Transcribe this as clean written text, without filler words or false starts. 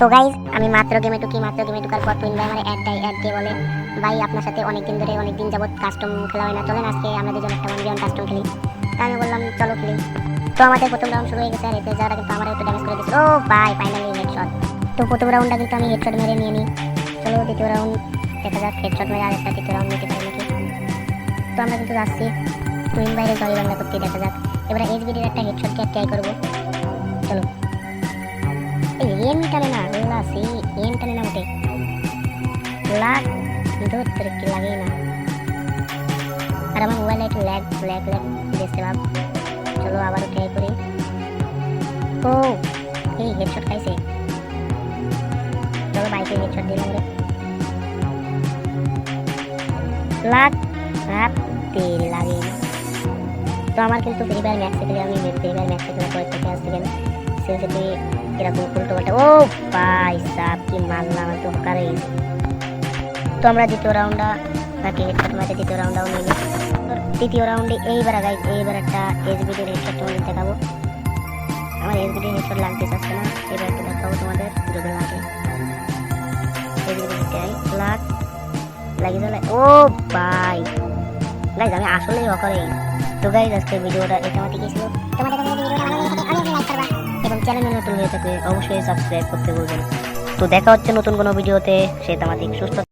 তো গাইজ আমি মাত্র গেমে ঢুকার পর তুইন ভাই আমার অ্যাড দিয়ে বলে ভাই আপনার সাথে অনেকদিন যাবত কাস্টম খেলা হয় না, চলেন আজকে আমরা দুজন একটা 1v1 কাস্টম খেলি। তা আমি বললাম চলো খেলি। তো আমাদের প্রথম রাউন্ড শুরু হয়ে গেছে, আর এতে যারা কিন্তু আমার একটু ড্যামেজ করে দিয়েছিল। ও ভাই ফাইনালি হেডশট। তো প্রথম রাউন্ডটা কিন্তু আমি হেডশট মেরে নিয়ে নিই। চলো দ্বিতীয় রাউন্ড দেখা যাক, হেডশট মেরে আরেকটা তৃতীয় রাউন্ড নিতে পারি নাকি। তো আমরা কিন্তু যাচ্ছি তুইন বাইরে জয় বাংলা করতে, দেখা যাক এবারে এইচবিডির একটা হেডশটকে ট্রাই করবো। চলো এম টানে না আল্লাহ সে এম টানে না মোটে লাগ ধরতে কি লাগে না, আর আমার মোবাইলে একটু ল্যাগ দিয়েছে ভাব। চলো আবারও ট্রাই করি। ও এই হেডশট খাইছে। চলো বাইকে হেডশট দিলাম রে, লাগ রাত তেল লাগে না। তো আমার কিন্তু ফ্রি ফায়ার ম্যাক্সে খেলে আমি ফ্রি ফায়ার ম্যাক্সে খেলে পরে থেকে আসতে গেলে সেটা এরকম উল্টো পাল্টা। ও ভাই সাব কি মারলাম, তো হকারে গেছে। তো আমরা দ্বিতীয় রাউন্ডটা নাকি হেডশট মারতে দ্বিতীয় রাউন্ডটাও নিয়ে নিই। তৃতীয় রাউন্ডে এইবার গাইজ এইবার একটা এইচবিডির হেডশট তোমাদের দেখাবো। আমার এইচবিডির হেডশট লাগতে চাচ্ছে না, এবার একটু দেখাবো তোমাদের যদি লাগে। লাগে চলে। ও ভাই গাইজ আমি আসলেই হকারে। তো গাইজ আজকের ভিডিওটা এটা আমার থেকে ছিল। তোমাদের কাছে ভিডিওটা ভালো লাগে থাকে অবশ্যই লাইক করবা এবং চ্যানেলে নতুন হয়ে থাকলে অবশ্যই সাবস্ক্রাইব করতে ভুলবেন না। তো দেখা হচ্ছে নতুন কোনো ভিডিওতে, সে তোমাদের সুস্থ